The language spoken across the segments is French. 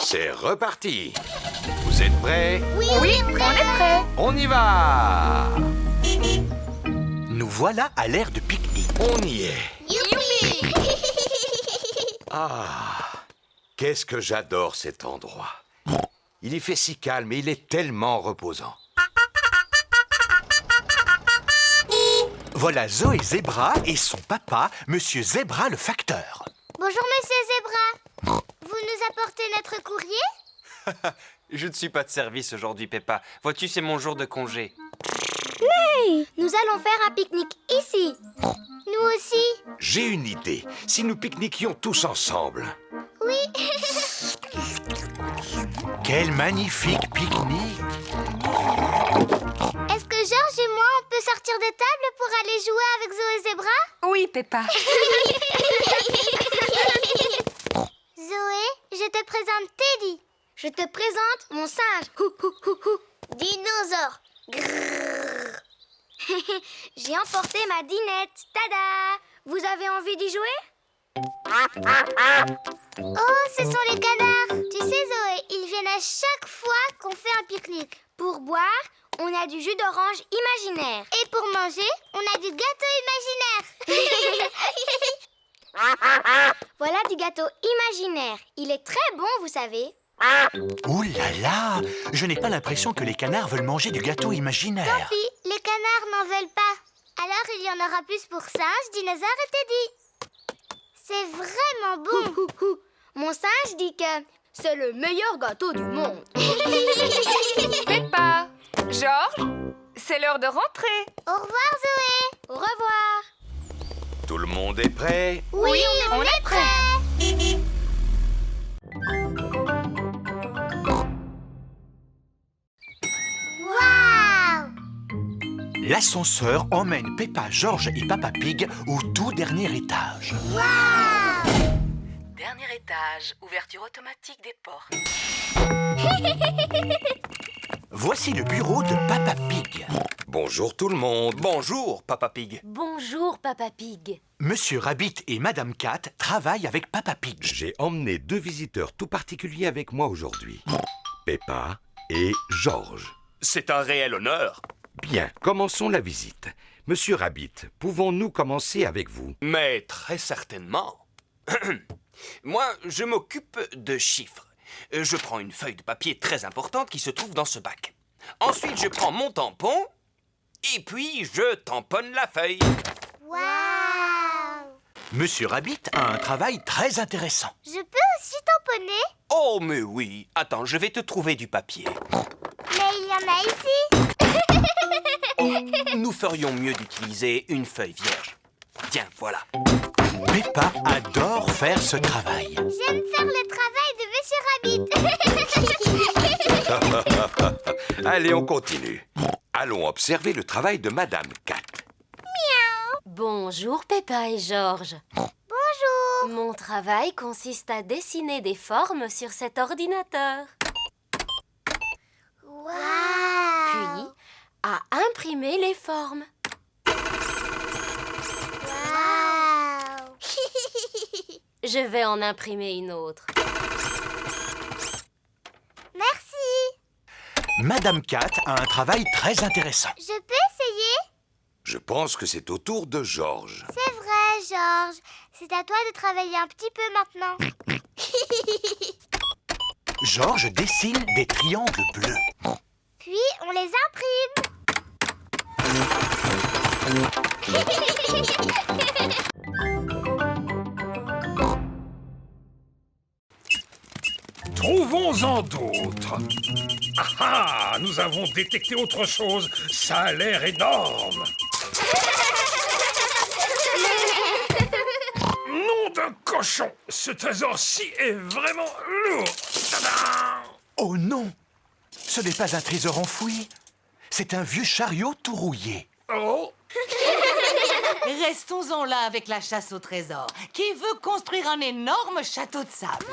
C'est reparti. Vous êtes prêts? Oui, on est prêts. On y va. Nous voilà à l'aire de pique-nique. On y est. Youpi! Ah, qu'est-ce que j'adore cet endroit. Il y fait si calme et il est tellement reposant. Voilà Zoé Zébra et son papa, Monsieur Zébra le facteur. Bonjour, Monsieur Zébra. Vous nous apportez notre courrier? Je ne suis pas de service aujourd'hui, Peppa. Vois-tu, c'est mon jour de congé. Nous allons faire un pique-nique ici. Nous aussi. J'ai une idée. Si nous pique-niquions tous ensemble. Oui. Quel magnifique pique-nique! Est-ce que Georges et moi, on peut sortir des tables pour aller jouer avec Zoé Zébra? Oui, Peppa. Zoé, je te présente Teddy. Je te présente mon singe. Dinosaure. Grrr. J'ai emporté ma dinette. Tada! Vous avez envie d'y jouer? Oh, ce sont les canards. Tu sais, Zoé, ils viennent à chaque fois qu'on fait un pique-nique. Pour boire, on a du jus d'orange imaginaire. Et pour manger, on a du gâteau imaginaire. Voilà du gâteau imaginaire. Il est très bon, vous savez. Ouh là là! Je n'ai pas l'impression que les canards veulent manger du gâteau imaginaire. Puis, les canards n'en veulent pas. Alors, il y en aura plus pour singe, dinosaure et Teddy. C'est vraiment bon. Mon singe dit que c'est le meilleur gâteau du monde. Peppa, Georges, c'est l'heure de rentrer. Au revoir, Zoé. Au revoir. Tout le monde est prêt? Oui, on est prêts. Waouh! L'ascenseur emmène Peppa, Georges et Papa Pig au tout dernier étage. Dernier étage, ouverture automatique des portes. Voici le bureau de Papa Pig. Bonjour tout le monde. Bonjour, Papa Pig. Bonjour, Papa Pig. Monsieur Rabbit et Madame Cat travaillent avec Papa Pig. J'ai emmené 2 visiteurs tout particuliers avec moi aujourd'hui. Peppa et Georges. C'est un réel honneur. Bien, commençons la visite. Monsieur Rabbit, pouvons-nous commencer avec vous? Mais très certainement. Moi, je m'occupe de chiffres. Je prends une feuille de papier très importante qui se trouve dans ce bac. Ensuite, je prends mon tampon et puis je tamponne la feuille. Waouh! Monsieur Rabbit a un travail très intéressant. Je peux aussi tamponner? Oh, mais oui. Attends, je vais te trouver du papier. Mais il y en a ici. Oh, nous ferions mieux d'utiliser une feuille vierge. Tiens, voilà. Peppa adore faire ce travail. J'aime faire le travail de Monsieur Rabbit. Allez, on continue. Allons observer le travail de Madame Cat. Bonjour, Peppa et Georges. Bonjour. Mon travail consiste à dessiner des formes sur cet ordinateur, Waouh! puis à imprimer les formes. Waouh! Je vais en imprimer une autre. Merci. Madame Cat a un travail très intéressant. Je peux essayer? Je pense que c'est au tour de Georges. C'est vrai, Georges. C'est à toi de travailler un petit peu maintenant. Georges dessine des triangles bleus. Puis, on les imprime. Trouvons-en d'autres. Ah, nous avons détecté autre chose. Ça a l'air énorme. Nom d'un cochon. Ce trésor-ci est vraiment lourd. Tadam! Oh non! Ce n'est pas un trésor enfoui. C'est un vieux chariot tout rouillé. Oh, Restons-en là avec la chasse au trésor. Qui veut construire un énorme château de sable?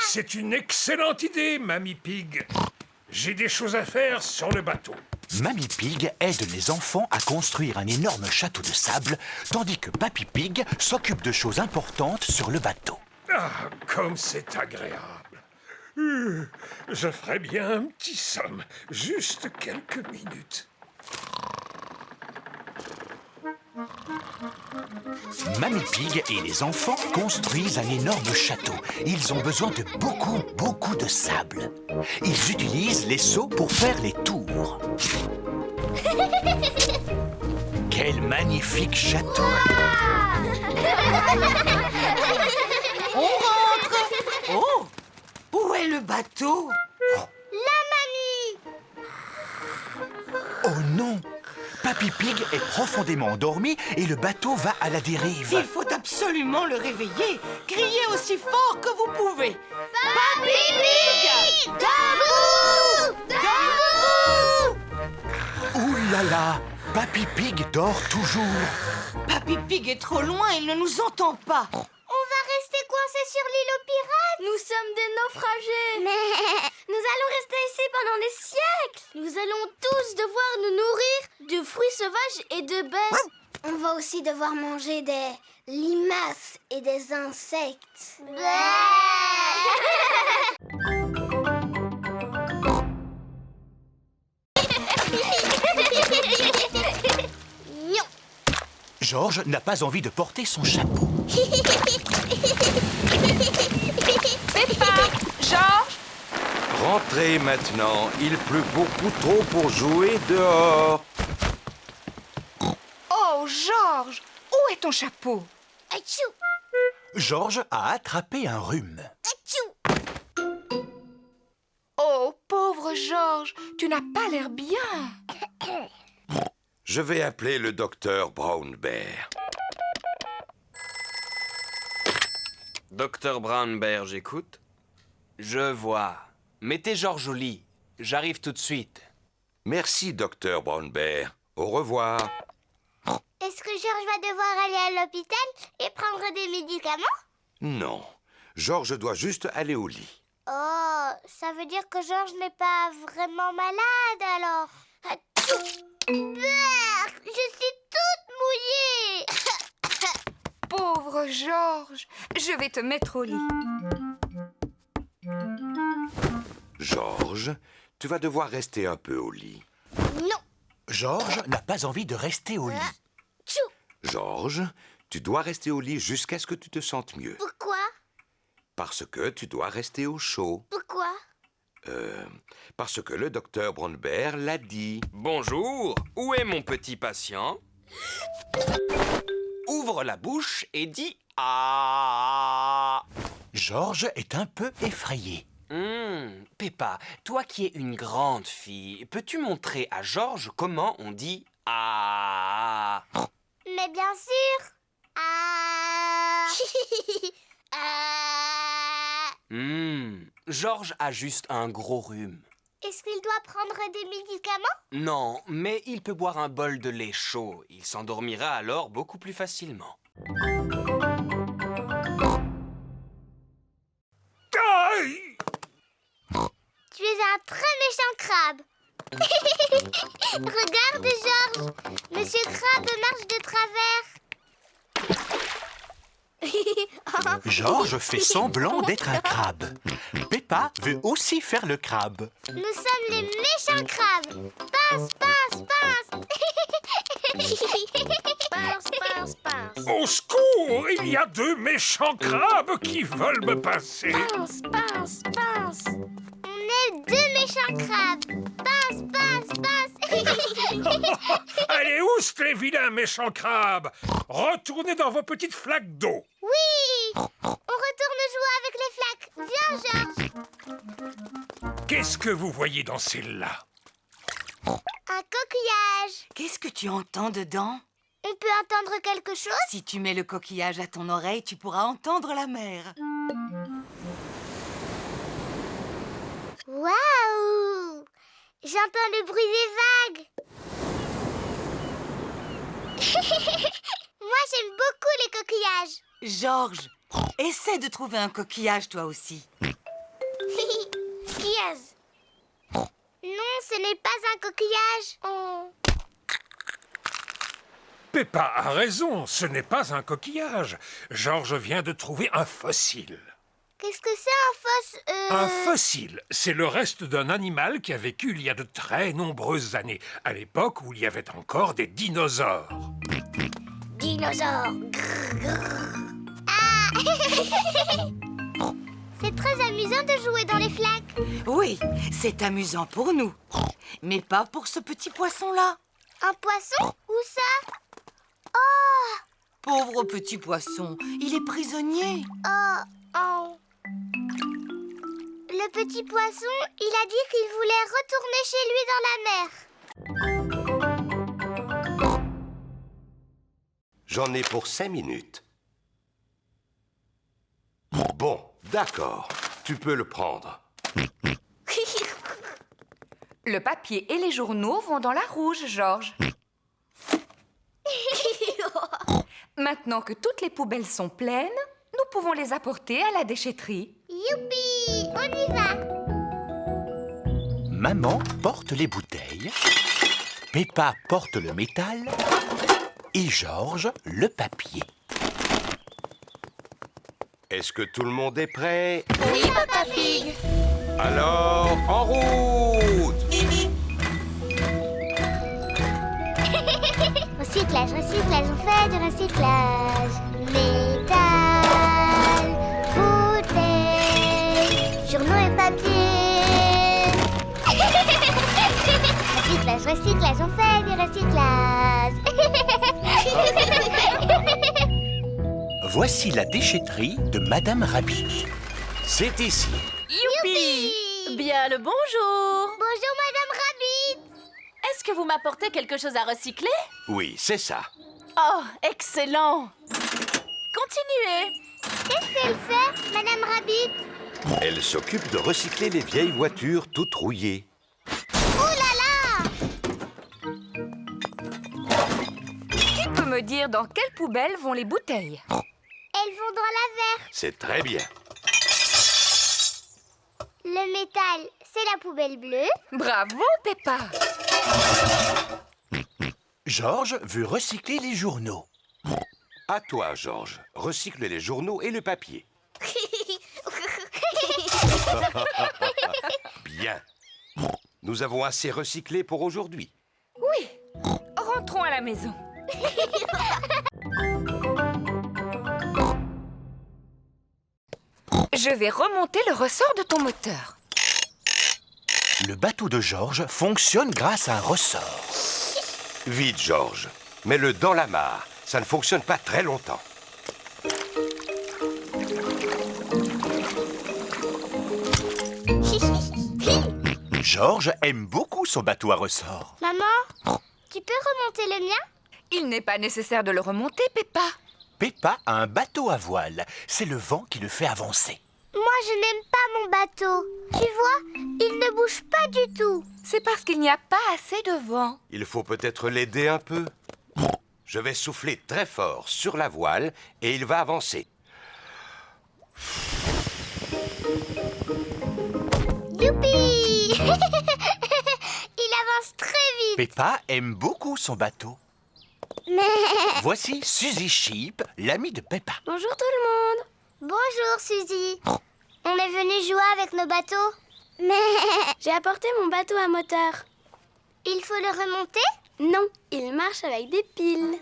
c'est une excellente idée, Mamie Pig. J'ai des choses à faire sur le bateau. Mamie Pig aide les enfants à construire un énorme château de sable, tandis que Papy Pig s'occupe de choses importantes sur le bateau. Ah, comme c'est agréable. Je ferais bien un petit somme, juste quelques minutes. Mamie Pig et les enfants construisent un énorme château. Ils ont besoin de beaucoup de sable. Ils utilisent les seaux pour faire les tours. Quel magnifique château! On rentre. Oh, où est le bateau? La mamie! Oh non! Papy Pig est profondément endormi et le bateau va à la dérive. Il faut absolument le réveiller. Criez aussi fort que vous pouvez. Papy Pig! Debout! Ouh là là! Papy Pig dort toujours. Papy Pig est trop loin, il ne nous entend pas. On va rester coincés sur l'île aux pirates. Nous sommes des naufragés. Mais nous allons rester ici pendant des siècles. Nous allons tous devoir nous nourrir de fruits sauvages et de baies. On va aussi devoir manger des limaces et des insectes. Non. Georges n'a pas envie de porter son chapeau. Peppa, Georges, Rentrez maintenant, il pleut beaucoup trop pour jouer dehors. oh Georges, où est ton chapeau? Atchou! Georges a attrapé un rhume. Atchou! Oh pauvre Georges, tu n'as pas l'air bien. Je vais appeler le docteur Brown Bear. Docteur Brown Bear, j'écoute. Je vois. Mettez Georges au lit. J'arrive tout de suite. Merci, docteur Brown Bear. Au revoir. Est-ce que Georges va devoir aller à l'hôpital et prendre des médicaments? Non, Georges doit juste aller au lit. Oh, ça veut dire que Georges n'est pas vraiment malade alors. Atchou! Berk, je suis toute mouillée. Pauvre Georges, je vais te mettre au lit. Georges, tu vas devoir rester un peu au lit. Non. Georges n'a pas envie de rester au lit. Tchou! Georges, tu dois rester au lit jusqu'à ce que tu te sentes mieux. Pourquoi? Parce que tu dois rester au chaud. Pourquoi? Parce que le docteur Brown Bear l'a dit. Bonjour, où est mon petit patient? Ouvre la bouche et dis « Ah ». Georges est un peu effrayé. Peppa, toi qui es une grande fille, peux-tu montrer à Georges comment on dit « Ah » Mais bien sûr. Ah. Ah. Georges a juste un gros rhume. Est-ce qu'il doit prendre des médicaments? Non, mais il peut boire un bol de lait chaud. Il s'endormira alors beaucoup plus facilement. Aïe! Tu es un très méchant crabe. Regarde, Georges. Monsieur Crabe marche de travers. Georges fait semblant d'être un crabe. Peppa veut aussi faire le crabe. Nous sommes les méchants crabes. Pince, pince, pince. Pince, pince, pince. Au secours! Il y a deux méchants crabes qui veulent me passer. Pince, pince, pince. On est deux méchants crabes. Pince, pince, pince. Allez, oust les vilains méchants crabes! Retournez dans vos petites flaques d'eau. Oui. On retourne jouer avec les flaques. Viens, Georges. Qu'est-ce que vous voyez dans celle-là? Un coquillage. Qu'est-ce que tu entends dedans? On peut entendre quelque chose? Si tu mets le coquillage à ton oreille, tu pourras entendre la mer. Waouh! J'entends le bruit des vagues. Moi, j'aime beaucoup les coquillages. Georges, essaie de trouver un coquillage toi aussi. Yes. Non, ce n'est pas un coquillage. Oh. Peppa a raison, ce n'est pas un coquillage. Georges vient de trouver un fossile. Qu'est-ce que c'est un Un fossile, c'est le reste d'un animal qui a vécu il y a de très nombreuses années, à l'époque où il y avait encore des dinosaures. Dinosaure. Ah. C'est très amusant de jouer dans les flaques. Oui, c'est amusant pour nous. Mais pas pour ce petit poisson-là. Un poisson? Où ça? Oh! Pauvre petit poisson, il est prisonnier. Oh! Oh! Le petit poisson, il a dit qu'il voulait retourner chez lui dans la mer. J'en ai pour 5 minutes. Bon, d'accord. Tu peux le prendre. Le papier et les journaux vont dans la rouge, Georges. Maintenant que toutes les poubelles sont pleines, nous pouvons les apporter à la déchetterie. Youpi! On y va! Maman porte les bouteilles, Peppa porte le métal et Georges le papier. Est-ce que tout le monde est prêt? Oui, Papa Pig! Alors, en route! Recyclage, recyclage, on fait du recyclage. Métal, bouteille, journaux et papier. Recyclage, recyclage, on fait du recyclage. Voici la déchetterie de Madame Rabbit. C'est ici. Youpi! Bien le bonjour! Bonjour, Madame Rabbit. Est-ce que vous m'apportez quelque chose à recycler? Oui, c'est ça. Oh, excellent! Continuez! Qu'est-ce qu'elle fait, Madame Rabbit? Elle s'occupe de recycler les vieilles voitures toutes rouillées. Oh là là! Qui peut me dire dans quelle poubelle vont les bouteilles? Elles vont dans la verte. C'est très bien. Le métal, c'est la poubelle bleue. Bravo, Peppa! Georges veut recycler les journaux. À toi, Georges. Recycle les journaux et le papier. Bien. Nous avons assez recyclé pour aujourd'hui. Oui, rentrons à la maison. Je vais remonter le ressort de ton moteur. Le bateau de Georges fonctionne grâce à un ressort. Vite, Georges. Mets-le dans la mare. Ça ne fonctionne pas très longtemps. Georges aime beaucoup son bateau à ressort. Maman, tu peux remonter le mien? Il n'est pas nécessaire de le remonter, Peppa. Peppa a un bateau à voile. C'est le vent qui le fait avancer. Moi, je n'aime pas mon bateau. Tu vois, il ne bouge pas du tout. C'est parce qu'il n'y a pas assez de vent. Il faut peut-être l'aider un peu. Je vais souffler très fort sur la voile et il va avancer. Youpi! Il avance très vite. Peppa aime beaucoup son bateau. Mais... Voici Suzy Sheep, l'amie de Peppa. Bonjour tout le monde. Bonjour Suzy. On est venu jouer avec nos bateaux. Mais... J'ai apporté mon bateau à moteur. Il faut le remonter? Non, il marche avec des piles.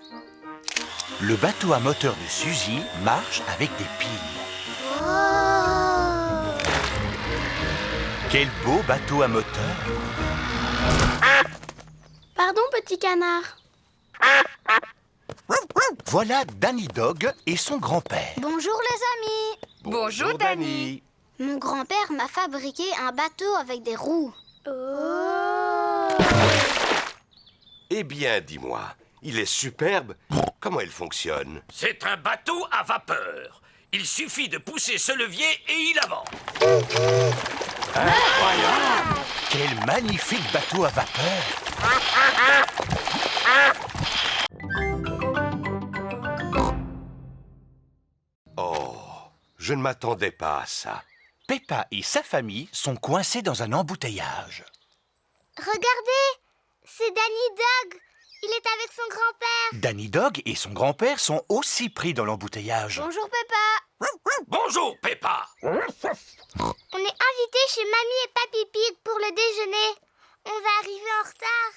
Le bateau à moteur de Suzy marche avec des piles. Oh! Quel beau bateau à moteur! Pardon, petit canard. Voilà Danny Dog et son grand-père. Bonjour les amis. Bonjour, Danny. Mon grand-père m'a fabriqué un bateau avec des roues. Oh! Eh bien, dis-moi, il est superbe. Comment il fonctionne? C'est un bateau à vapeur. Il suffit de pousser ce levier et il avance. Incroyable! Quel magnifique bateau à vapeur! Oh, je ne m'attendais pas à ça. Peppa et sa famille sont coincés dans un embouteillage. Regardez, c'est Danny Dog. Il est avec son grand-père. Danny Dog et son grand-père sont aussi pris dans l'embouteillage. Bonjour, Peppa. Bonjour, Peppa. On est invités chez Mamie et Papy Pig pour le déjeuner. On va arriver en retard.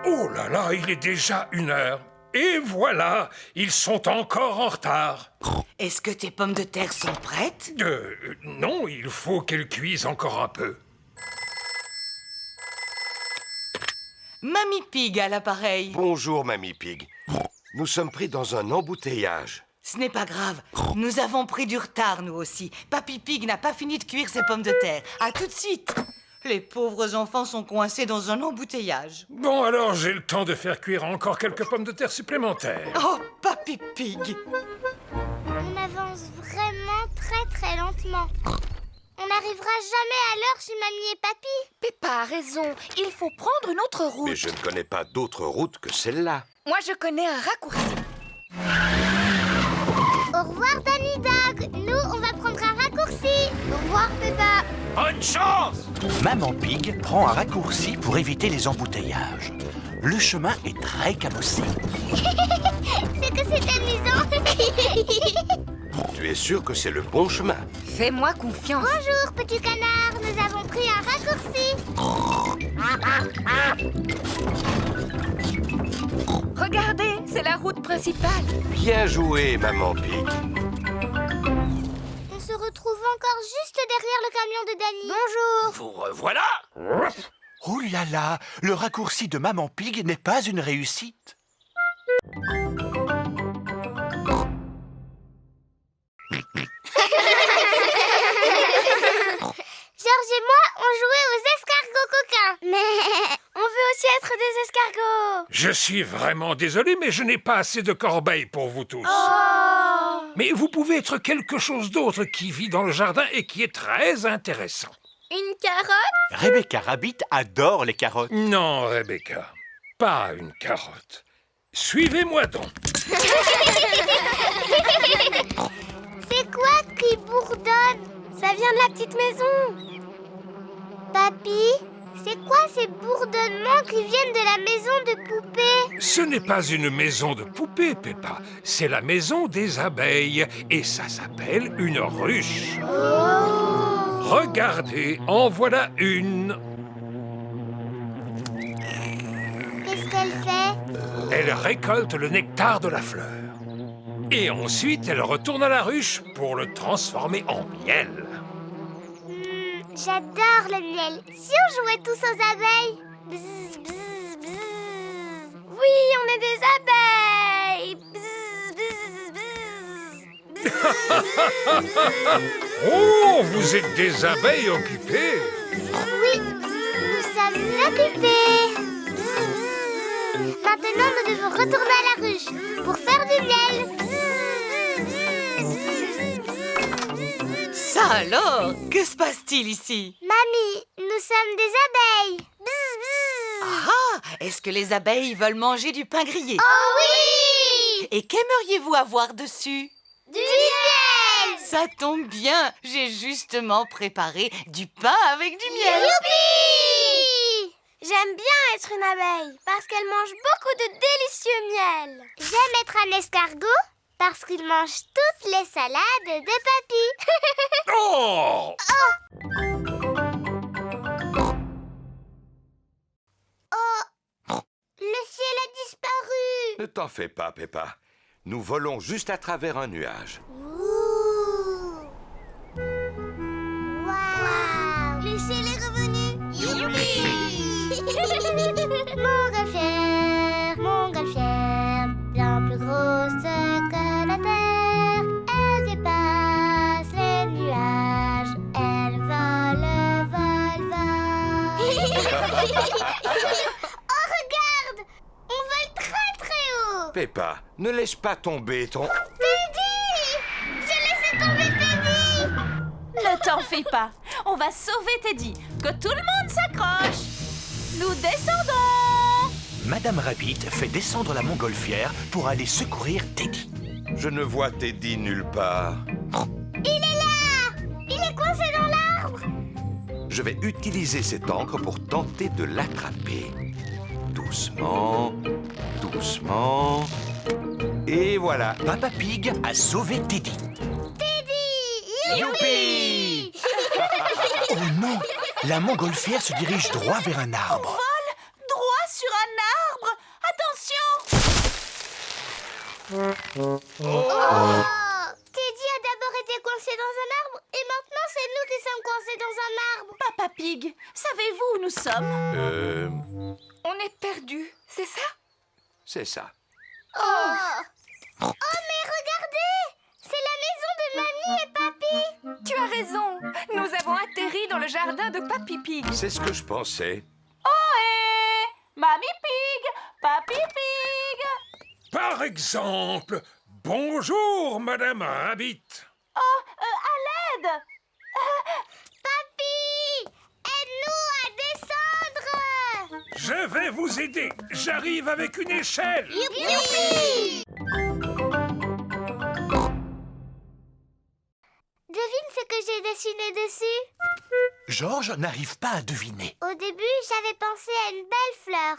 Oh là là, il est déjà 1h. Et voilà, ils sont encore en retard. Est-ce que tes pommes de terre sont prêtes? Non, il faut qu'elles cuisent encore un peu. Mamie Pig à l'appareil. Bonjour, Mamie Pig. Nous sommes pris dans un embouteillage. Ce n'est pas grave. Nous avons pris du retard, nous aussi. Papy Pig n'a pas fini de cuire ses pommes de terre. À tout de suite. Les pauvres enfants sont coincés dans un embouteillage. Bon, alors j'ai le temps de faire cuire encore quelques pommes de terre supplémentaires. Oh, Papy Pig. On avance vraiment très lentement. On n'arrivera jamais à l'heure chez Mamie et Papy. Peppa a raison, il faut prendre une autre route. Mais je ne connais pas d'autre route que celle-là. Moi, je connais un raccourci. Au revoir, Danny Dog. Nous, on va prendre un raccourci. Au revoir, Peppa. Bonne chance! Maman Pig prend un raccourci pour éviter les embouteillages. Le chemin est très cabossé. C'est que c'est amusant. Tu es sûr que c'est le bon chemin? Fais-moi confiance. Bonjour, petit canard. Nous avons pris un raccourci. Regardez, c'est la route principale. Bien joué, Maman Pig. On se retrouve encore juste derrière le camion de Danny. Bonjour. Vous revoilà! Oh là là, le raccourci de Maman Pig n'est pas une réussite. Georges et moi, on jouait aux escargots coquins. Mais on veut aussi être des escargots. Je suis vraiment désolé, mais je n'ai pas assez de corbeilles pour vous tous. Oh. Mais vous pouvez être quelque chose d'autre qui vit dans le jardin et qui est très intéressant. Une carotte? Rebecca Rabbit adore les carottes. Non, Rebecca, pas une carotte. Suivez-moi donc. C'est quoi qui bourdonne? Ça vient de la petite maison. Papy, c'est quoi ces bourdonnements qui viennent de la maison de poupée? Ce n'est pas une maison de poupée, Peppa. C'est la maison des abeilles. Et ça s'appelle une ruche. Regardez, en voilà une. Qu'est-ce qu'elle fait? Elle récolte le nectar de la fleur. Et ensuite, elle retourne à la ruche pour le transformer en miel. J'adore le miel. Si on jouait tous aux abeilles? Bzz, bzz, bzz. Oui, on est des abeilles. Bzz, bzz, bzz. Bzz, bzz. Oh, vous êtes des abeilles occupées. Oui, nous sommes occupés. Bzz, bzz. Maintenant, nous devons retourner à la ruche pour faire du miel. Ça alors, que se passe-t-il ici? Mamie, nous sommes des abeilles. Bzz, bzz. Ah, est-ce que les abeilles veulent manger du pain grillé? Oh oui! Et qu'aimeriez-vous avoir dessus? Du miel! Ça tombe bien, j'ai justement préparé du pain avec du miel. Youpi! J'aime bien être une abeille parce qu'elle mange beaucoup de délicieux miel. J'aime être un escargot parce qu'il mange toutes les salades de Papy. Oh! Le ciel a disparu. Ne t'en fais pas, Peppa. Nous volons juste à travers un nuage. Ouh. Waouh! Le ciel est revenu. Youpi! Montgolfière, bien plus grosse que la terre. Elle dépasse les nuages. Elle vole, vole, vole. Oh, regarde! On vole très très haut. Peppa, ne laisse pas tomber ton... Teddy! J'ai laissé tomber Teddy! Ne t'en fais pas, on va sauver Teddy. Que tout le monde s'accroche. Nous descendons. Madame Rabbit fait descendre la montgolfière pour aller secourir Teddy. Je ne vois Teddy nulle part. Il est là! Il est coincé dans l'arbre! Je vais utiliser cette encre pour tenter de l'attraper. Doucement, doucement. Et voilà. Papa Pig a sauvé Teddy. Youpi! Oh non! La montgolfière se dirige droit vers un arbre. Droit sur un arbre. Attention! Oh! Teddy a d'abord été coincé dans un arbre et maintenant c'est nous qui sommes coincés dans un arbre. Papa Pig, savez-vous où nous sommes? On est perdus, c'est ça? C'est ça. Oh, mais regardez! C'est la maison de Mamie et Papy. Tu as raison. Nous avons atterri dans le jardin de Papy Pig. C'est ce que je pensais. Ohé! Mamie Pig! Papy Pig! Par exemple, bonjour, Madame Rabbit. Oh, à l'aide! Papy, aide-nous à descendre. Je vais vous aider. J'arrive avec une échelle. Youpi! Devine ce que j'ai dessiné dessus. Georges n'arrive pas à deviner. Au début, j'avais pensé à une belle fleur.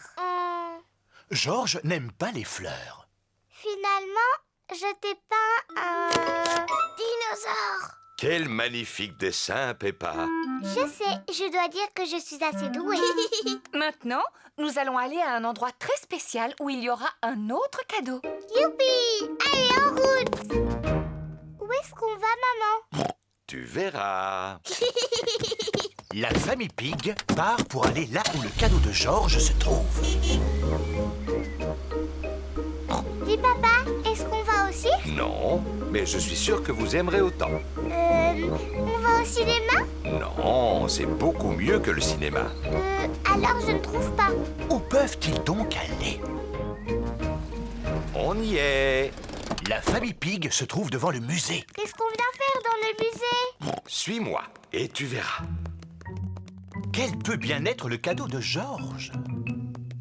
Georges n'aime pas les fleurs. Finalement, je t'ai peint un dinosaure. Quel magnifique dessin, Peppa. Je sais, je dois dire que je suis assez douée. Maintenant, nous allons aller à un endroit très spécial où il y aura un autre cadeau. Youpi! Allez, en route! Où est-ce qu'on va, maman? Tu verras. La famille Pig part pour aller là où le cadeau de Georges se trouve. Dis, papa, est-ce qu'on va aussi? Non, mais je suis sûr que vous aimerez autant. On va au cinéma? Non, c'est beaucoup mieux que le cinéma. Alors je ne trouve pas. Où peuvent-ils donc aller? On y est. La famille Pig se trouve devant le musée. Qu'est-ce qu'on vient faire dans le musée? Suis-moi et tu verras. Quel peut bien être le cadeau de Georges?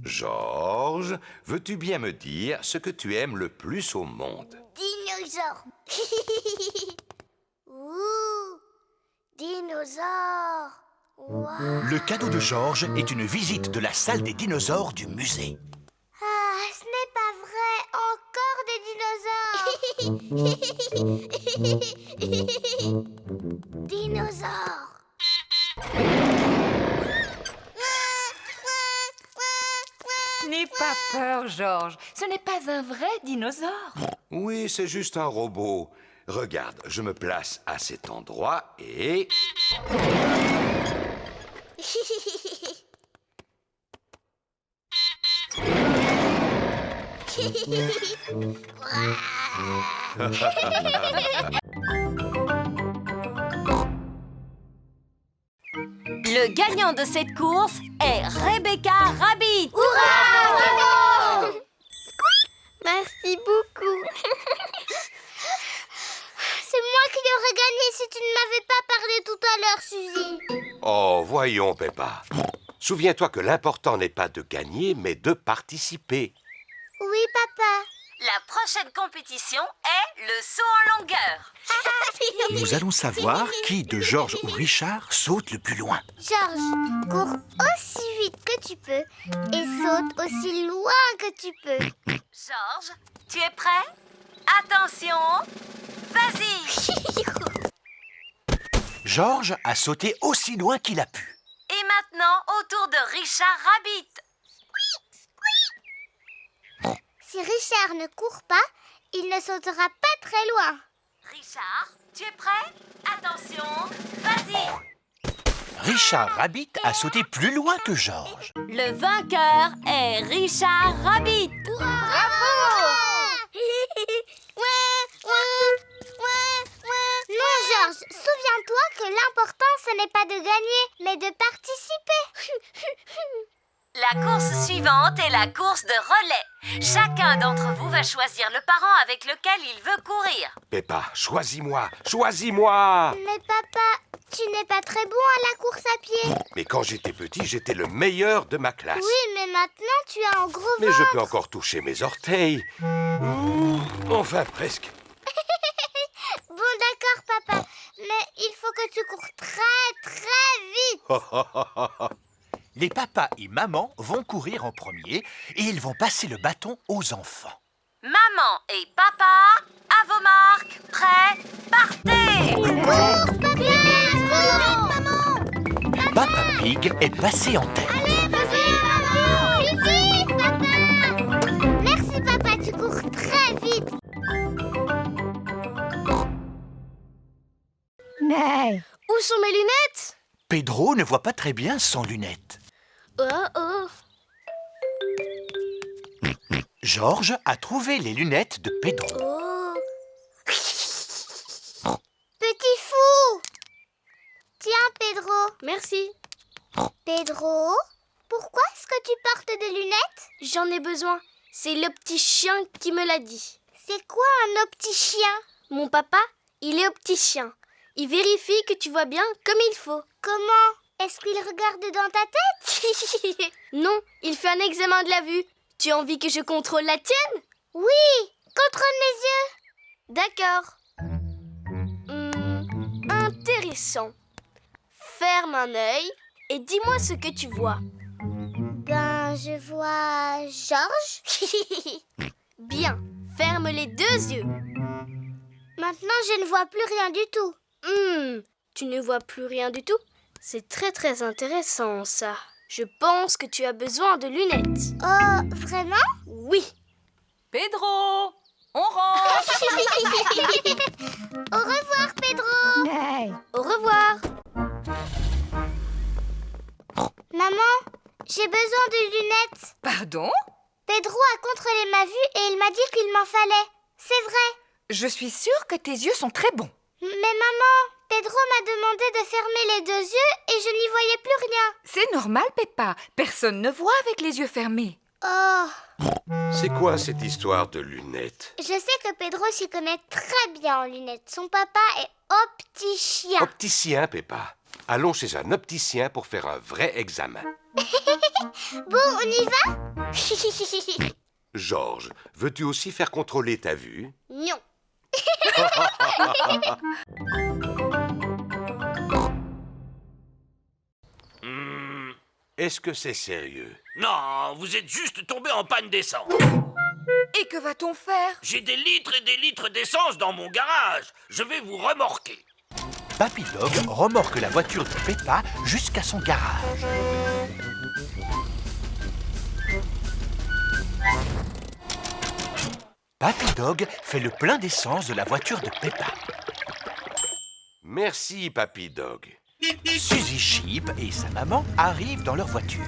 Georges, veux-tu bien me dire ce que tu aimes le plus au monde? Dinosaure. Ouh, dinosaure. Wow. Le cadeau de Georges est une visite de la salle des dinosaures du musée. Ah, ce n'est pas vrai. Encore des dinosaures. Dinosaures. N'aie pas peur, Georges. Ce n'est pas un vrai dinosaure. Oui, c'est juste un robot. Regarde, je me place à cet endroit et... Le gagnant de cette course est Rebecca Rabbit. Hurrah! Merci beaucoup. C'est moi qui aurais gagné si tu ne m'avais pas parlé tout à l'heure, Suzy. Oh, voyons, Peppa. Souviens-toi que l'important n'est pas de gagner, mais de participer. Oui, papa. La prochaine compétition est le saut en longueur. Nous allons savoir qui de Georges ou Richard saute le plus loin. Georges, cours aussi vite que tu peux et saute aussi loin que tu peux. Georges, tu es prêt? Attention, vas-y. Georges a sauté aussi loin qu'il a pu. Et maintenant, au tour de Richard Rabbit. Si Richard ne court pas, il ne sautera pas très loin. Richard, tu es prêt? Attention, vas-y. Richard Rabbit a sauté plus loin que Georges. Le vainqueur est Richard Rabbit. Non, Georges, souviens-toi que l'important, ce n'est pas de gagner, mais de participer. La course suivante est la course de relais. Chacun d'entre vous va choisir le parent avec lequel il veut courir. Peppa, choisis-moi, choisis-moi. Mais papa, tu n'es pas très bon à la course à pied. Mais quand j'étais petit, j'étais le meilleur de ma classe. Oui, mais maintenant, tu as un gros Mais ventre. je peux encore toucher mes orteils. Enfin, presque. Bon, d'accord, papa. Mais il faut que tu cours très, très vite. Les papas et maman vont courir en premier et ils vont passer le bâton aux enfants. Maman et papa, à vos marques, prêts, partez! Cours, papa! Cours, maman! Papa Pig est passé en tête. Allez, vas-y, maman! Vite, papa! Merci, papa, tu cours très vite. Où sont mes lunettes? Pedro ne voit pas très bien sans lunettes. Oh, oh. Georges a trouvé les lunettes de Pedro. Oh. Petit fou! Tiens, Pedro. Merci. Pedro, pourquoi est-ce que tu portes des lunettes? J'en ai besoin. C'est le petit chien qui me l'a dit. C'est quoi un opticien? Mon papa, il est opticien. Il vérifie que tu vois bien comme il faut. Comment? Est-ce qu'il regarde dans ta tête? Non, il fait un examen de la vue. Tu as envie que je contrôle la tienne? Oui, contrôle mes yeux. D'accord. Intéressant. Ferme un œil et dis-moi ce que tu vois. Ben, je vois Georges. Bien, ferme les deux yeux. Maintenant, je ne vois plus rien du tout. Tu ne vois plus rien du tout? C'est très très intéressant ça. Je pense que tu as besoin de lunettes. Oh, vraiment? Oui. Pedro, on rentre. Au revoir, Pedro. Au revoir. Maman, j'ai besoin de lunettes. Pardon? Pedro a contrôlé ma vue et il m'a dit qu'il m'en fallait. C'est vrai. Je suis sûre que tes yeux sont très bons. Mais maman, Pedro m'a demandé de fermer les deux yeux et je n'y voyais plus rien. C'est normal, Peppa. Personne ne voit avec les yeux fermés. Oh, C'est quoi cette histoire de lunettes? je sais que Pedro s'y connaît très bien en lunettes. Son papa est opticien. Opticien, Peppa. Allons chez un opticien pour faire un vrai examen. Bon, on y va? Georges, veux-tu aussi faire contrôler ta vue? Non. Est-ce que c'est sérieux? Non, vous êtes juste tombé en panne d'essence. Et que va-t-on faire? J'ai des litres et des litres d'essence dans mon garage. Je vais vous remorquer. Papy Dog remorque la voiture de Peppa jusqu'à son garage. Papy Dog fait le plein d'essence de la voiture de Peppa. Merci, Papy Dog. Suzy Sheep et sa maman arrivent dans leur voiture.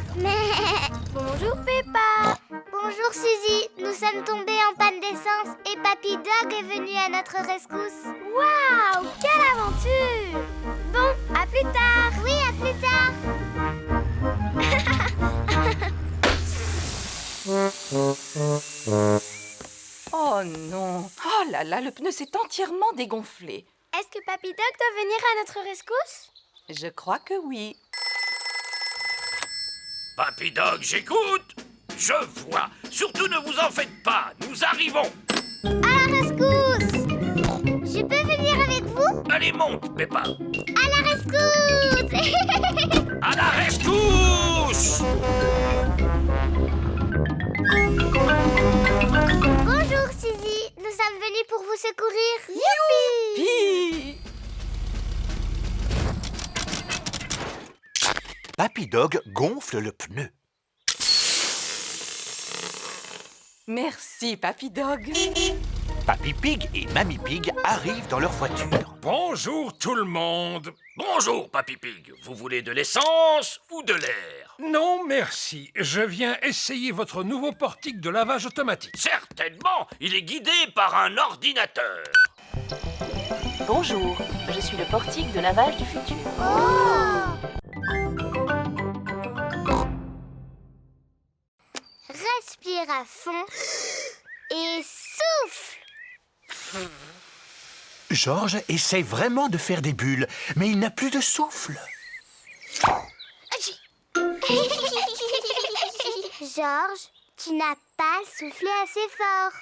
Bonjour Peppa. Bonjour Suzy. Nous sommes tombés en panne d'essence et Papy Dog est venu à notre rescousse. Waouh, quelle aventure! Bon, à plus tard. Oui, à plus tard. Oh non. Oh là là, le pneu s'est entièrement dégonflé. Est-ce que Papy Dog doit venir à notre rescousse? Je crois que oui. Papy Dog, j'écoute. Je vois. Surtout ne vous en faites pas. Nous arrivons. À la rescousse! Je peux venir avec vous? Allez, monte, Peppa. À la rescousse! À la rescousse! Bonjour Suzy, nous sommes venus pour vous secourir. Youpi! Puis... Papy Dog gonfle le pneu. Merci, Papy Dog. Papy Pig et Mamie Pig arrivent dans leur voiture. Bonjour tout le monde. Bonjour, Papy Pig. Vous voulez de l'essence ou de l'air? Non, merci. Je viens essayer votre nouveau portique de lavage automatique. Certainement. Il est guidé par un ordinateur. Bonjour, je suis le portique de lavage du futur. Respire à fond et souffle. Georges essaie vraiment de faire des bulles, mais il n'a plus de souffle. Georges, tu n'as pas soufflé assez fort.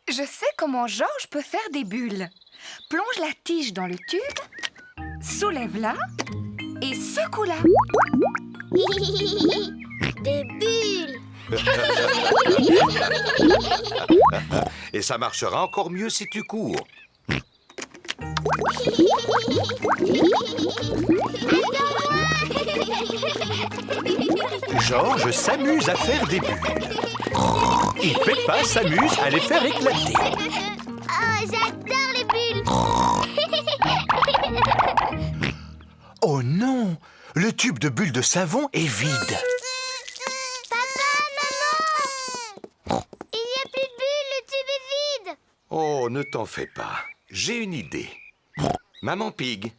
Je sais comment Georges peut faire des bulles. Plonge la tige dans le tube, soulève-la Et secoue-la. Des bulles. Et ça marchera encore mieux si tu cours. Georges s'amuse à faire des bulles. Et Peppa s'amuse à les faire éclater. Oh, j'adore les bulles. Oh non! Le tube de bulles de savon est vide. Papa, maman, il n'y a plus de bulles, le tube est vide. Oh, ne t'en fais pas. J'ai une idée. Maman Pig,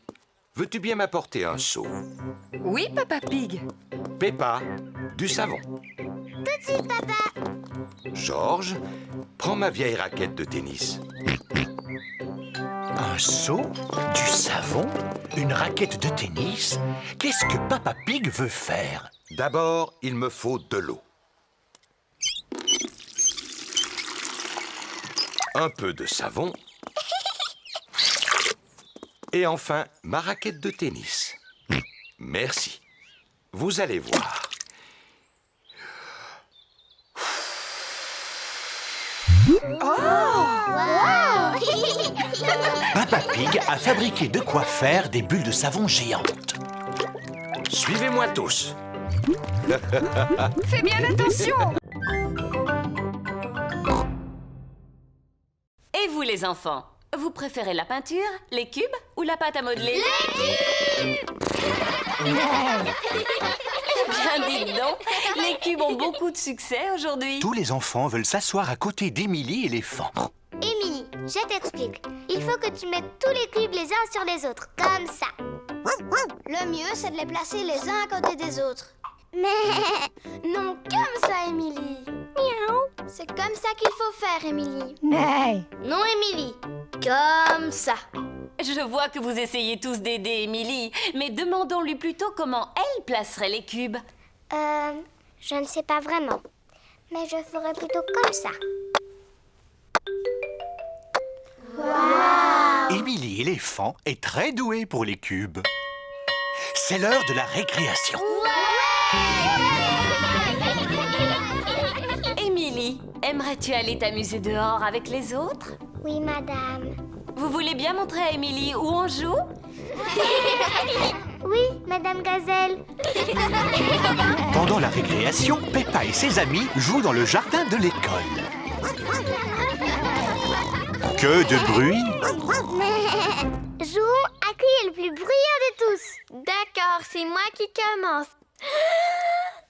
veux-tu bien m'apporter un seau? Oui, Papa Pig. Peppa, du savon. Tout de suite, papa. Georges, prends ma vieille raquette de tennis. Un seau? Du savon? Une raquette de tennis? Qu'est-ce que Papa Pig veut faire? D'abord, il me faut de l'eau. Un peu de savon. Et enfin, ma raquette de tennis. Merci. Vous allez voir. Papa Pig a fabriqué de quoi faire des bulles de savon géantes. Suivez-moi tous. Fais bien attention. Et vous les enfants, vous préférez la peinture, les cubes ou la pâte à modeler? Bien dites donc, les cubes ont beaucoup de succès aujourd'hui. Tous les enfants veulent s'asseoir à côté d'Émilie éléphant. Émilie, je t'explique. Il faut que tu mettes tous les cubes les uns sur les autres, comme ça. Le mieux, c'est de les placer les uns à côté des autres. Mais non, comme ça, Émilie. Miaou. C'est comme ça qu'il faut faire, Émilie. Non, Émilie. Comme ça. Je vois que vous essayez tous d'aider Émilie, mais demandons-lui plutôt comment elle placerait les cubes. Je ne sais pas vraiment. Mais je ferais plutôt comme ça. Émilie éléphant est très douée pour les cubes. C'est l'heure de la récréation. Émilie, aimerais-tu aller t'amuser dehors avec les autres? Oui, madame. Vous voulez bien montrer à Émilie où on joue? Oui, madame Gazelle. Pendant la récréation, Peppa et ses amis jouent dans le jardin de l'école. Que de bruit! Jouons à qui est le plus bruyant de tous. D'accord, c'est moi qui commence.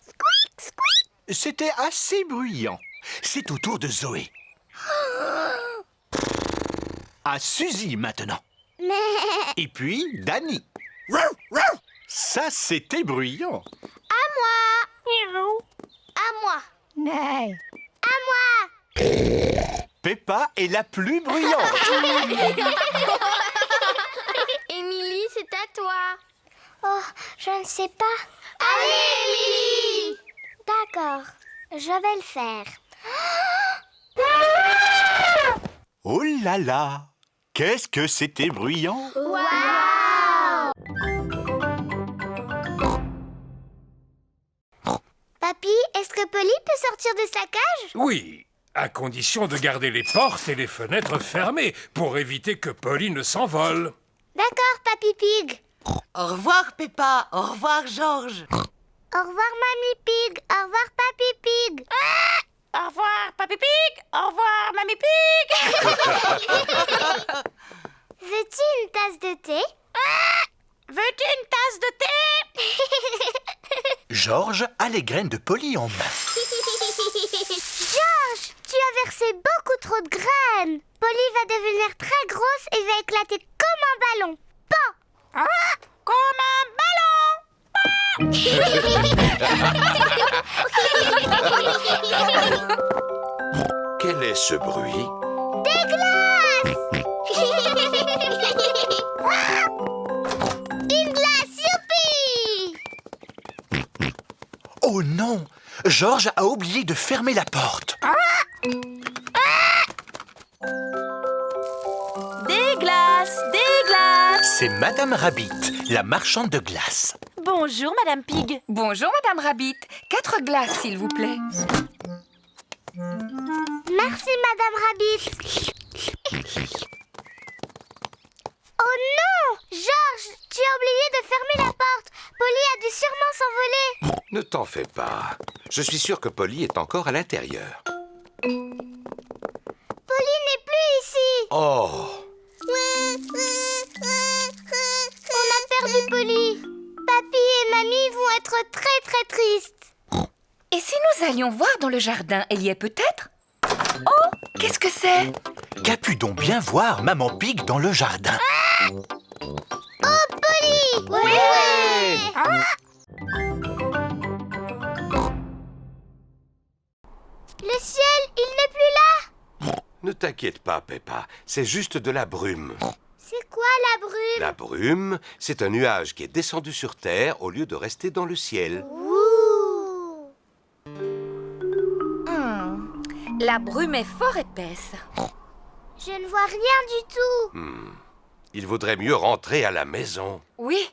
Squeak, squeak. C'était assez bruyant. C'est au tour de Zoé. À Suzy maintenant. Et puis Dani. Ça, c'était bruyant. À moi. À moi. À moi. Peppa est la plus bruyante. Émilie, c'est à toi. Oh, je ne sais pas. Allez, Émilie. D'accord, je vais le faire. Oh là là! Qu'est-ce que c'était bruyant! Waouh! Papy, est-ce que Polly peut sortir de sa cage? Oui, à condition de garder les portes et les fenêtres fermées pour éviter que Polly ne s'envole. D'accord, Papy Pig. Au revoir, Peppa. Au revoir, Georges. Au revoir, Mamie Pig. Au revoir, Papy Pig. Au revoir, Papy Pig. Au revoir, Mamie Pig. Veux-tu une tasse de thé? Veux-tu une tasse de thé? Georges a les graines de Polly en main. Georges, tu as versé beaucoup trop de graines. Polly va devenir très grosse et va éclater comme un ballon. Pan! Comme un ballon. Quel est ce bruit? Des glaces! Une glace, youpi! Oh non! Georges a oublié de fermer la porte. Des glaces, des glaces. C'est Madame Rabbit, la marchande de glace. Bonjour, Madame Pig. Bonjour, Madame Rabbit. 4 glaces, s'il vous plaît. Merci, Madame Rabbit. Oh non! Georges, tu as oublié de fermer la porte. Polly a dû sûrement s'envoler. Ne t'en fais pas. Je suis sûr que Polly est encore à l'intérieur. Polly n'est plus ici. Oh! On a perdu Polly. Papy et Mamie vont être très très tristes. Et si nous allions voir dans le jardin, elle y est peut-être? Oh, qu'est-ce que c'est? Qu'a pu donc bien voir Maman Pig dans le jardin? Oh, Polly! Oui! Le ciel, il n'est plus là. Ne t'inquiète pas, Peppa. C'est juste de la brume. C'est quoi la brume? La brume, c'est un nuage qui est descendu sur Terre au lieu de rester dans le ciel. Ouh! La brume est fort épaisse. Je ne vois rien du tout. Il vaudrait mieux rentrer à la maison. Oui,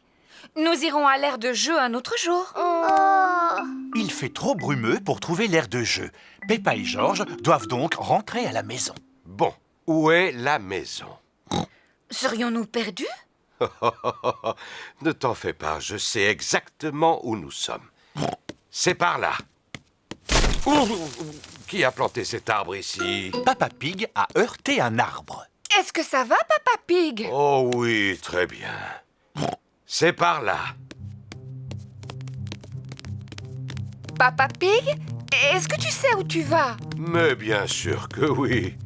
nous irons à l'aire de jeu un autre jour. Oh! Il fait trop brumeux pour trouver l'aire de jeu. Peppa et Georges doivent donc rentrer à la maison. Bon, où est la maison? Serions-nous perdus? Ne t'en fais pas, je sais exactement où nous sommes. C'est par là. Qui a planté cet arbre ici? Papa Pig a heurté un arbre. Est-ce que ça va, Papa Pig? Oh oui, très bien. C'est par là. Papa Pig, est-ce que tu sais où tu vas? Mais bien sûr que oui.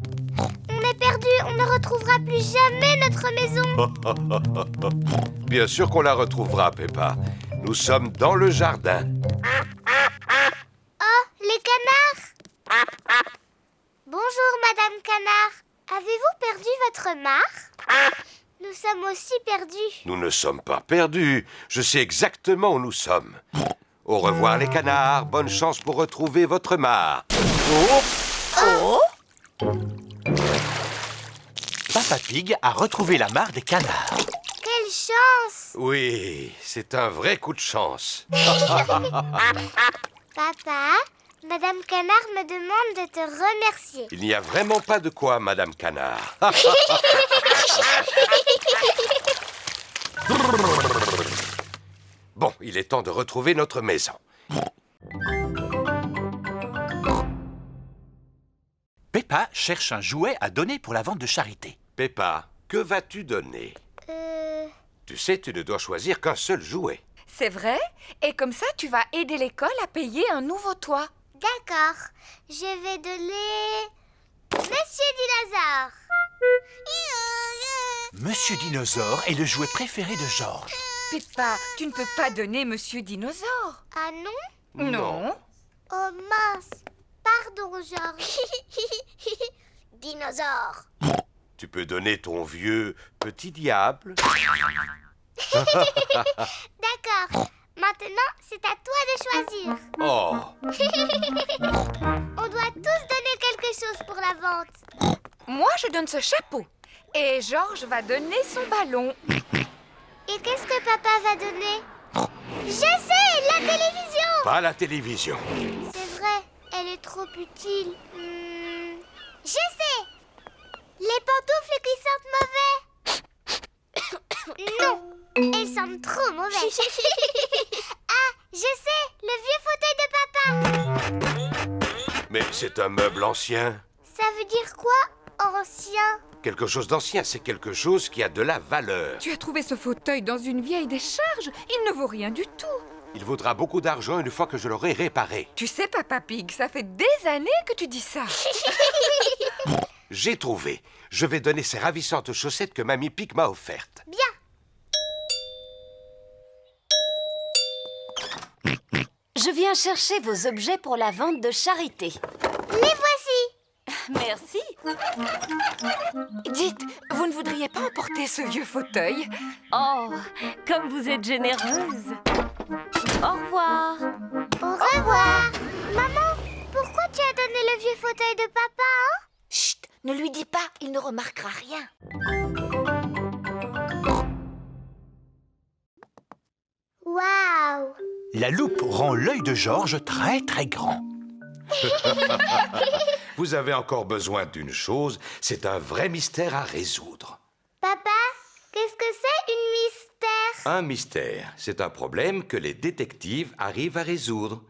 On est perdu, on ne retrouvera plus jamais notre maison. Bien sûr qu'on la retrouvera, Peppa. Nous sommes dans le jardin. Oh, les canards! Bonjour, Madame Canard. Avez-vous perdu votre mare? Nous sommes aussi perdus. Nous ne sommes pas perdus. Je sais exactement où nous sommes. Au revoir, les canards. Bonne chance pour retrouver votre mare. Oh! Papa Pig a retrouvé la mare des canards. Quelle chance! Oui, c'est un vrai coup de chance. Papa, Madame Canard me demande de te remercier. Il n'y a vraiment pas de quoi, Madame Canard. Bon, il est temps de retrouver notre maison. Peppa cherche un jouet à donner pour la vente de charité. Peppa, que vas-tu donner? Tu sais, tu ne dois choisir qu'un seul jouet. C'est vrai? Et comme ça, tu vas aider l'école à payer un nouveau toit. D'accord, je vais donner... Monsieur Dinosaure. Monsieur Dinosaure est le jouet préféré de Georges. Peppa, tu ne peux pas donner Monsieur Dinosaure. Ah non? Non. Oh mince. Pardon, Georges. Dinosaure. Tu peux donner ton vieux petit diable. D'accord. Maintenant, c'est à toi de choisir. Oh, On doit tous donner quelque chose pour la vente. Moi, je donne ce chapeau. Et Georges va donner son ballon. Et qu'est-ce que papa va donner? Je sais, la télévision. pas la télévision. C'est vrai, elle est trop utile. Je sais. Les pantoufles qui sentent mauvais. Non, elles sentent trop mauvais. Ah, je sais, le vieux fauteuil de papa. Mais c'est un meuble ancien. Ça veut dire quoi, ancien? Quelque chose d'ancien, c'est quelque chose qui a de la valeur. Tu as trouvé ce fauteuil dans une vieille décharge. Il ne vaut rien du tout. Il vaudra beaucoup d'argent une fois que je l'aurai réparé. Tu sais, Papa Pig, ça fait des années que tu dis ça. J'ai trouvé. Je vais donner ces ravissantes chaussettes que Mamie Pig m'a offertes. Bien. Je viens chercher vos objets pour la vente de charité. Les voici. Merci. Dites, vous ne voudriez pas emporter ce vieux fauteuil? Oh, comme vous êtes généreuse. Au revoir. Au revoir. Maman, pourquoi tu as donné le vieux fauteuil de papa, hein? Chut, ne lui dis pas, il ne remarquera rien. Waouh. La loupe rend l'œil de Georges très très grand. Vous avez encore besoin d'une chose, c'est un vrai mystère à résoudre. Papa, qu'est-ce que c'est une mystère? Un mystère, c'est un problème que les détectives arrivent à résoudre.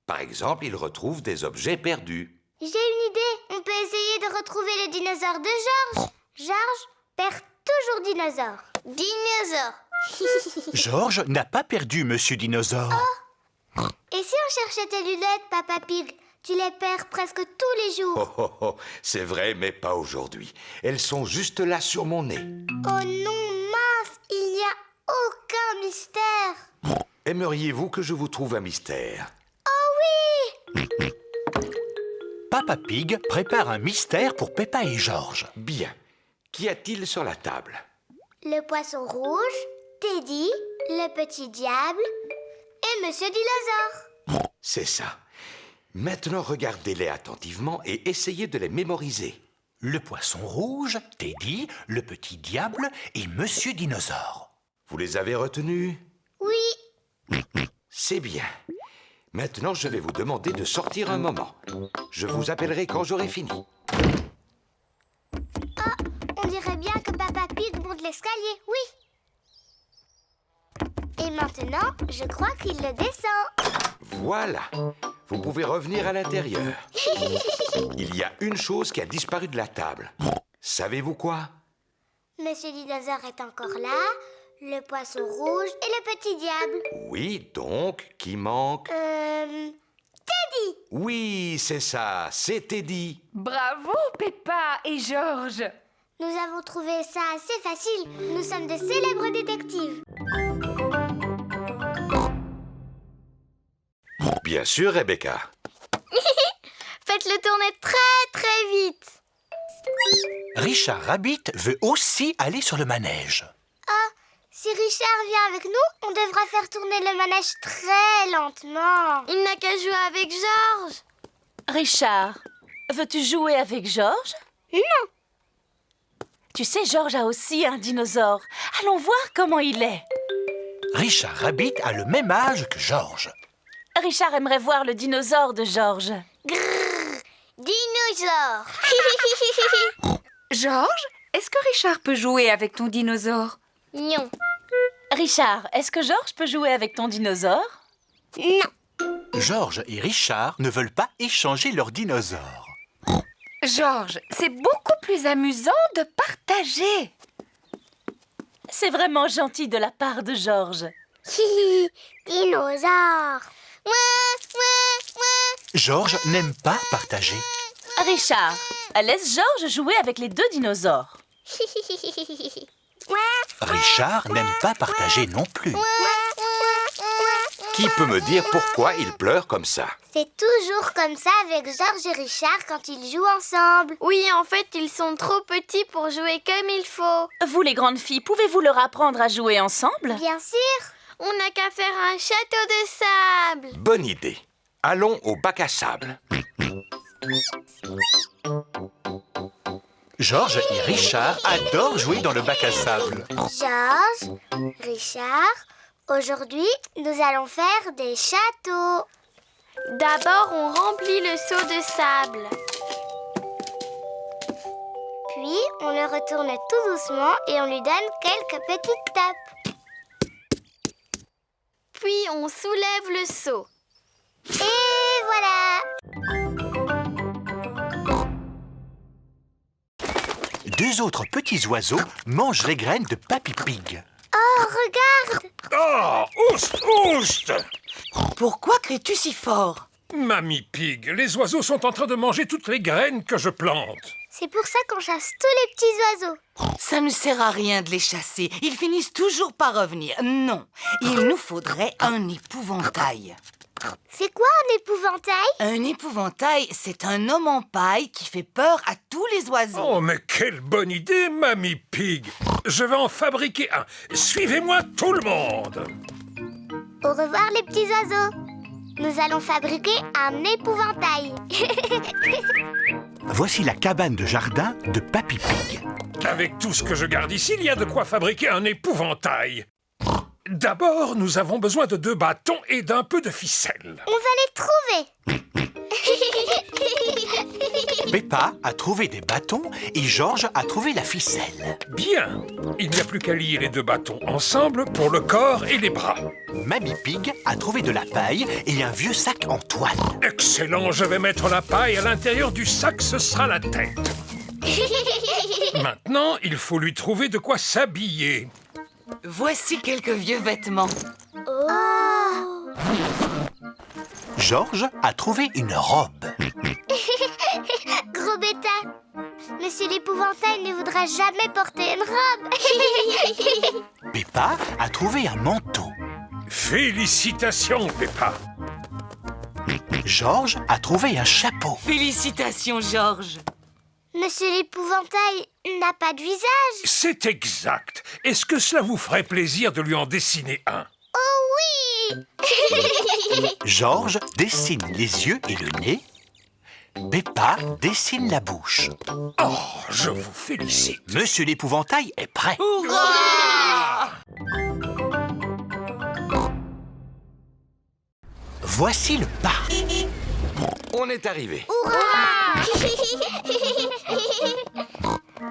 Par exemple, ils retrouvent des objets perdus. J'ai une idée. On peut essayer de retrouver le dinosaure de Georges. Georges perd toujours dinosaure. Dinosaure. Georges n'a pas perdu Monsieur Dinosaure. Et si on cherchait tes lunettes, Papa Pig? Tu les perds presque tous les jours. Oh, oh, oh, c'est vrai, mais pas aujourd'hui. Elles sont juste là sur mon nez. Oh non, mince, il n'y a aucun mystère. Aimeriez-vous que je vous trouve un mystère? Oh oui! Papa Pig prépare un mystère pour Peppa et Georges. Bien. Qu'y a-t-il sur la table? Le poisson rouge, Teddy, le petit diable et Monsieur Dinosaure. C'est ça. Maintenant, regardez-les attentivement et essayez de les mémoriser. Le poisson rouge, Teddy, le petit diable et Monsieur Dinosaure. Vous les avez retenus? Oui. C'est bien. Maintenant, je vais vous demander de sortir un moment. Je vous appellerai quand j'aurai fini. On dirait bien que Papa Pig monte l'escalier, oui. Et maintenant, je crois qu'il le descend. Voilà. Vous pouvez revenir à l'intérieur. Il y a une chose qui a disparu de la table. Savez-vous quoi? Monsieur Dinosaure est encore là, le poisson rouge et le petit diable. Oui, donc, qui manque? Teddy! Oui, c'est ça, c'est Teddy. Bravo, Peppa et Georges. Nous avons trouvé ça assez facile. Nous sommes de célèbres détectives. Bien sûr, Rebecca. Faites-le tourner très très vite. Richard Rabbit veut aussi aller sur le manège. Si Richard vient avec nous, on devra faire tourner le manège très lentement. Il n'a qu'à jouer avec Georges. Richard, veux-tu jouer avec Georges? Non. Tu sais, Georges a aussi un dinosaure. Allons voir comment il est. Richard Rabbit a le même âge que Georges. Richard aimerait voir le dinosaure de Georges. Grrr, dinosaure. Georges, est-ce que Richard peut jouer avec ton dinosaure? Non. Richard, est-ce que Georges peut jouer avec ton dinosaure? Non. Georges et Richard ne veulent pas échanger leurs dinosaures. Georges, c'est beaucoup plus amusant de partager. C'est vraiment gentil de la part de Georges. Dinosaure. Georges n'aime pas partager. Richard, laisse Georges jouer avec les deux dinosaures. Richard n'aime pas partager non plus. Qui peut me dire pourquoi il pleure comme ça? C'est toujours comme ça avec Georges et Richard quand ils jouent ensemble. Oui, en fait, ils sont trop petits pour jouer comme il faut. Vous, les grandes filles, pouvez-vous leur apprendre à jouer ensemble? Bien sûr. On n'a qu'à faire un château de sable. Bonne idée. Allons au bac à sable. Georges et Richard adorent jouer dans le bac à sable. Georges, Richard, aujourd'hui, nous allons faire des châteaux. D'abord, on remplit le seau de sable. Puis, on le retourne tout doucement et on lui donne quelques petites tapes. Puis, on soulève le seau. Et voilà! Deux autres petits oiseaux mangent les graines de Papy Pig. Oh, regarde! Oh, oust, oust! Pourquoi cries-tu si fort? Mamie Pig, les oiseaux sont en train de manger toutes les graines que je plante. C'est pour ça qu'on chasse tous les petits oiseaux. Ça ne sert à rien de les chasser. Ils finissent toujours par revenir. Non, il nous faudrait un épouvantail. C'est quoi un épouvantail? Un épouvantail, c'est un homme en paille qui fait peur à tous les oiseaux. Oh, mais quelle bonne idée, Mamie Pig! Je vais en fabriquer un. Suivez-moi tout le monde! Au revoir les petits oiseaux. Nous allons fabriquer un épouvantail. Voici la cabane de jardin de Papy Pig. Avec tout ce que je garde ici, il y a de quoi fabriquer un épouvantail. D'abord, nous avons besoin de 2 bâtons et d'un peu de ficelle. On va les trouver. Peppa a trouvé des bâtons et Georges a trouvé la ficelle. Bien. Il n'y a plus qu'à lier les 2 bâtons ensemble pour le corps et les bras. Mamie Pig a trouvé de la paille et un vieux sac en toile. Excellent, je vais mettre la paille à l'intérieur du sac, ce sera la tête. Maintenant, il faut lui trouver de quoi s'habiller. Voici quelques vieux vêtements. Oh. Georges a trouvé une robe. Gros bêta. Monsieur l'épouvantail ne voudra jamais porter une robe. Peppa a trouvé un manteau. Félicitations, Peppa. Georges a trouvé un chapeau. Félicitations, Georges. Monsieur l'épouvantail n'a pas de visage. C'est exact. Est-ce que cela vous ferait plaisir de lui en dessiner un? Oh oui. Georges dessine les yeux et le nez. Peppa dessine la bouche. Oh, je vous félicite. Monsieur l'épouvantail est prêt. Hurrah! Voici le parc. On est arrivé.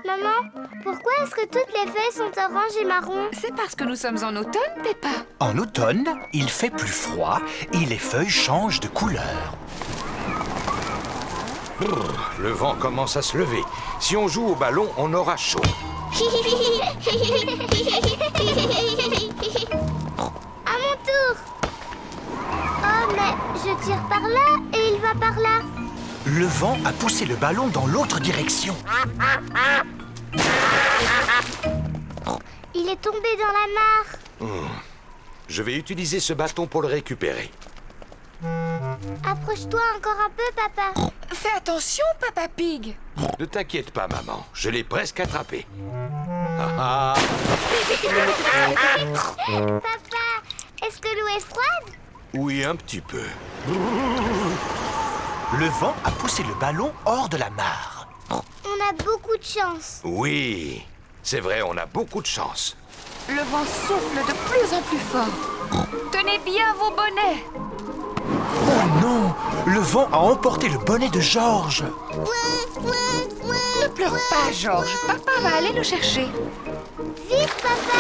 Maman, pourquoi est-ce que toutes les feuilles sont oranges et marron? C'est parce que nous sommes en automne, Peppa. En automne, il fait plus froid et les feuilles changent de couleur. Le vent commence à se lever. Si on joue au ballon, on aura chaud. À mon tour. Oh, mais je tire par là et il va par là. Le vent a poussé le ballon dans l'autre direction. Il est tombé dans la mare. Je vais utiliser ce bâton pour le récupérer. Approche-toi encore un peu, papa. Fais attention, Papa Pig. Ne t'inquiète pas, maman. Je l'ai presque attrapé. Ah, ah. Papa, est-ce que l'eau est froide? Oui, un petit peu. Le vent a poussé le ballon hors de la mare. On a beaucoup de chance. Oui, c'est vrai, on a beaucoup de chance. Le vent souffle de plus en plus fort. Tenez bien vos bonnets. Oh non! Le vent a emporté le bonnet de Georges. Ne pleure pas, Georges. Papa va aller le chercher. Vite, papa.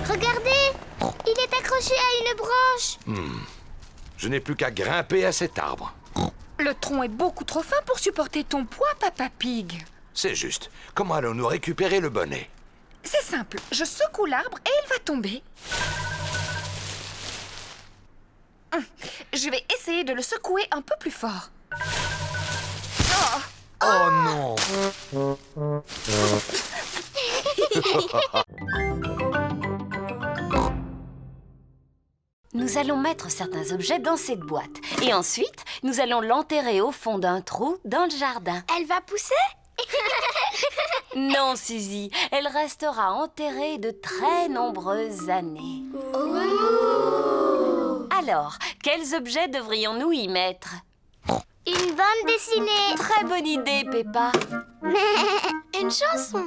Regardez, il est accroché à une branche. Je n'ai plus qu'à grimper à cet arbre. Le tronc est beaucoup trop fin pour supporter ton poids, Papa Pig. C'est juste. Comment allons-nous récupérer le bonnet? C'est simple. Je secoue l'arbre et il va tomber. Je vais essayer de le secouer un peu plus fort. Oh non! Nous allons mettre certains objets dans cette boîte. Et ensuite, nous allons l'enterrer au fond d'un trou dans le jardin. Elle va pousser? Non, Suzy, elle restera enterrée de très nombreuses années. Alors, quels objets devrions-nous y mettre? Une bande dessinée. Très bonne idée, Peppa. Une chanson.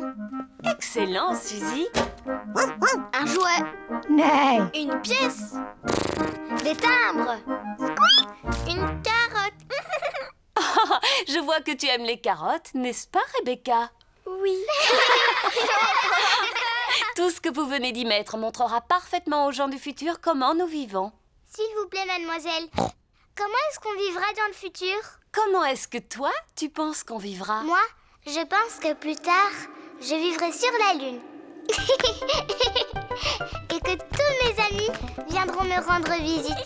Excellent, Suzy. Un jouet. Une pièce. Des timbres. Une carotte. Je vois que tu aimes les carottes, n'est-ce pas, Rebecca? Oui. Tout ce que vous venez d'y mettre montrera parfaitement aux gens du futur comment nous vivons. S'il vous plaît, mademoiselle. Comment est-ce qu'on vivra dans le futur? Comment est-ce que toi, tu penses qu'on vivra? Moi, je pense que plus tard, je vivrai sur la Lune. Et que tous mes amis viendront me rendre visite.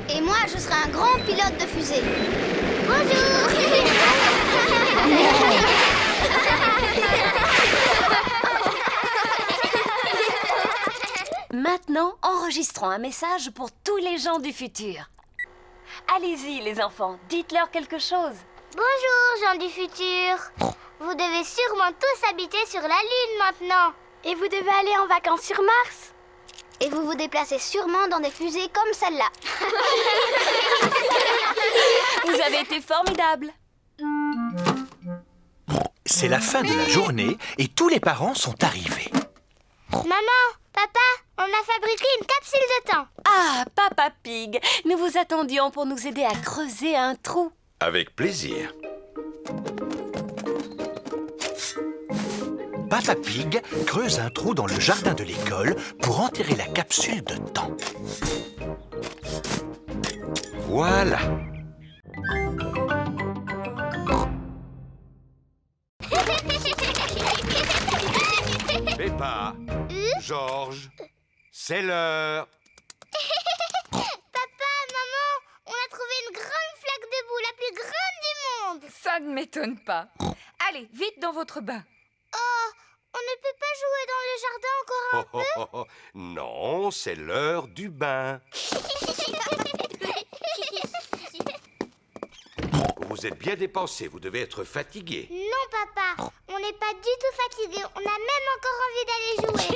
Et moi, je serai un grand pilote de fusée. Bonjour. Maintenant, enregistrons un message pour tous les gens du futur. Allez-y, les enfants, dites-leur quelque chose. Bonjour, gens du futur. Vous devez sûrement tous habiter sur la Lune maintenant. Et vous devez aller en vacances sur Mars. Et vous vous déplacez sûrement dans des fusées comme celle-là. Vous avez été formidable. C'est la fin de la journée et tous les parents sont arrivés. Maman, papa, on a fabriqué une capsule de temps. Ah, Papa Pig, nous vous attendions pour nous aider à creuser un trou. Avec plaisir. Papa Pig creuse un trou dans le jardin de l'école pour enterrer la capsule de temps. Voilà. Peppa, Georges, c'est l'heure. Papa, maman, on a trouvé une grande flaque de boue, la plus grande du monde. Ça ne m'étonne pas. Allez, vite dans votre bain. Oh, on ne peut pas jouer dans le jardin encore un peu? Non, c'est l'heure du bain. Vous vous êtes bien dépensé, vous devez être fatigué. Non, papa, on n'est pas du tout fatigué. On a même encore envie d'aller jouer.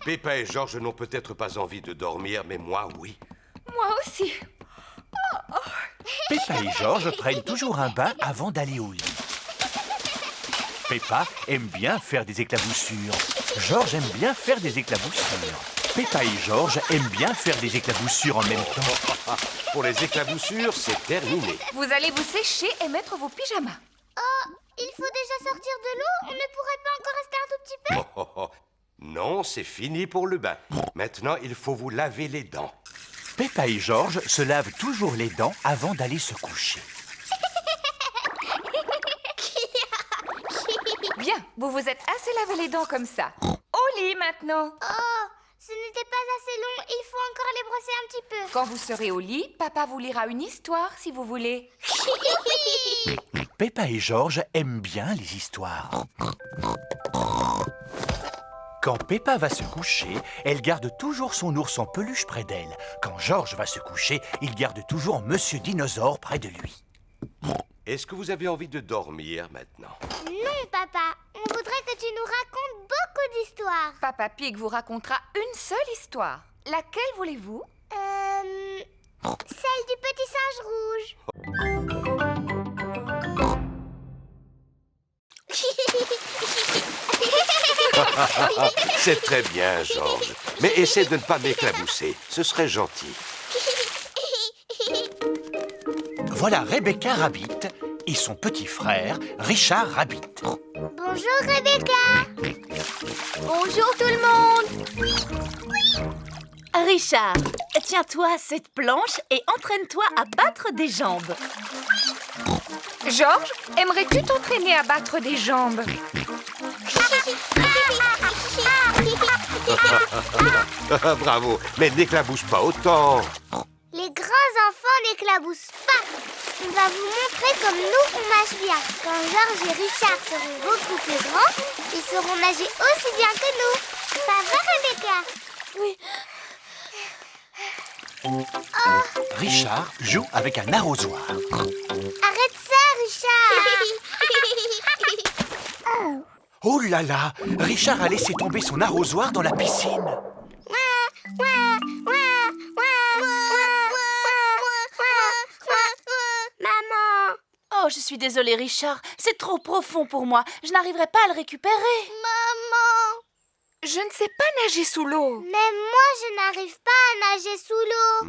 Peppa et Georges n'ont peut-être pas envie de dormir, mais moi, oui. Moi aussi. Peppa et Georges prennent toujours un bain avant d'aller au lit. Peppa aime bien faire des éclaboussures. Georges aime bien faire des éclaboussures. Peppa et Georges aiment bien faire des éclaboussures en même temps. Pour les éclaboussures, c'est terminé. Vous allez vous sécher et mettre vos pyjamas. Oh, il faut déjà sortir de l'eau? On ne pourrait pas encore rester un tout petit peu? Non, c'est fini pour le bain. Maintenant, il faut vous laver les dents. Peppa et Georges se lavent toujours les dents avant d'aller se coucher. Bien, vous vous êtes assez lavé les dents comme ça. Au lit maintenant. Oh, ce n'était pas assez long. Il faut encore les brosser un petit peu. Quand vous serez au lit, papa vous lira une histoire si vous voulez. Peppa et Georges aiment bien les histoires. Quand Peppa va se coucher, elle garde toujours son ours en peluche près d'elle. Quand Georges va se coucher, il garde toujours Monsieur Dinosaure près de lui. Est-ce que vous avez envie de dormir maintenant? Non, papa. On voudrait que tu nous racontes beaucoup d'histoires. Papa Pig vous racontera une seule histoire. Laquelle voulez-vous? Celle du petit singe rouge. C'est très bien, Georges. Mais essaie de ne pas m'éclabousser. Ce serait gentil. Voilà Rebecca Rabbit et son petit frère Richard Rabbit. Bonjour, Rebecca. Bonjour tout le monde. Richard, tiens-toi à cette planche et entraîne-toi à battre des jambes. Georges, aimerais-tu t'entraîner à battre des jambes? Bravo, mais n'éclabousse pas autant. Les grands enfants n'éclaboussent pas. On va vous montrer comme nous, on nage bien. Quand Georges et Richard seront beaucoup plus grands, ils sauront nager aussi bien que nous. Ça va, Rebecca? Oui. Richard joue avec un arrosoir. Arrête ça, Richard. Oh là là, Richard a laissé tomber son arrosoir dans la piscine. Maman. Oh, je suis désolée, Richard. C'est trop profond pour moi. Je n'arriverai pas à le récupérer. Maman. Je ne sais pas nager sous l'eau. Même moi, je n'arrive pas à nager sous l'eau.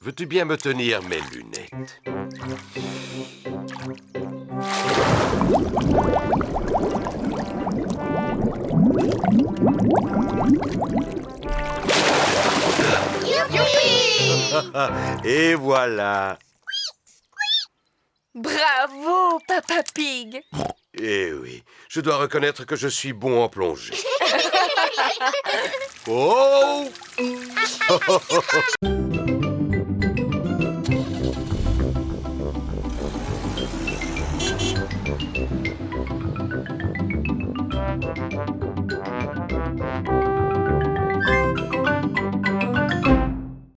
Veux-tu bien me tenir mes lunettes? Et voilà. Bravo, Papa Pig. Eh oui, je dois reconnaître que je suis bon en plongée. Oh!